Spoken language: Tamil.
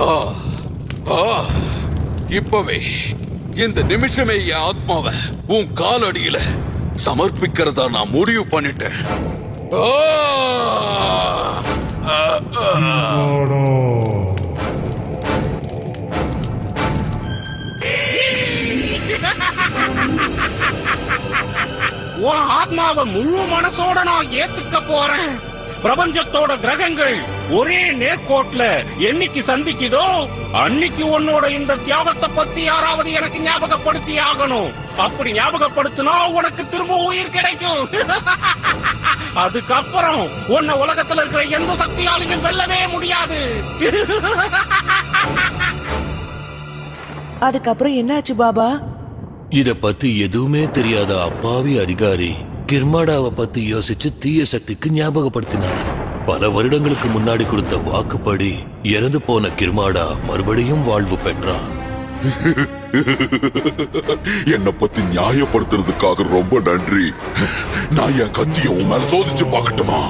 ஆ, ஆ, இப்பவே இந்த நிமிஷமே என் ஆத்மாவை உன் காலடியில சமர்ப்பிக்கிறதா நான் முடிவு பண்ணிட்டேன். ஆ, ஆ, ஆ. உன் ஆத்மாவை முழு மனசோட நான் ஏத்துக்க போறேன். பிரபஞ்சத்தோட கிரகங்கள் ஒரே நேர்கோட்ல என்னைக்கு சந்திக்குதோ அன்னைக்கு உன்னோட இந்த தியாகத்தை பத்தி யாராவது எனக்கு ஞாபகப்படுத்தி ஆகணும். அப்படி ஞாபகப்படுத்தினா உனக்கு திரும்ப உயிர் கிடைக்கும். அதுக்கப்புறம் உன்னை உலகத்துல இருக்கிற எந்த சக்தியாலையும் வெல்லவே முடியாது. அதுக்கப்புறம் என்னாச்சு பாபா? இத பத்தி எதுவுமே தெரியாத அப்பாவி அதிகாரி கிர்மாடாவை பத்தி யோசிச்சு தீய சக்திக்கு ஞாபகப்படுத்தினார். பல வருடங்களுக்கு முன்னாடி கொடுத்த வாக்குப்படி இறந்து போன கிர்மாடா மறுபடியும் வாழ்வு பெற்றான். என்னை பத்தி நியாயப்படுத்துறதுக்காக ரொம்ப நன்றி. நான் என் கத்திய உன் மேல சோதிச்சு பார்க்கட்டுமா?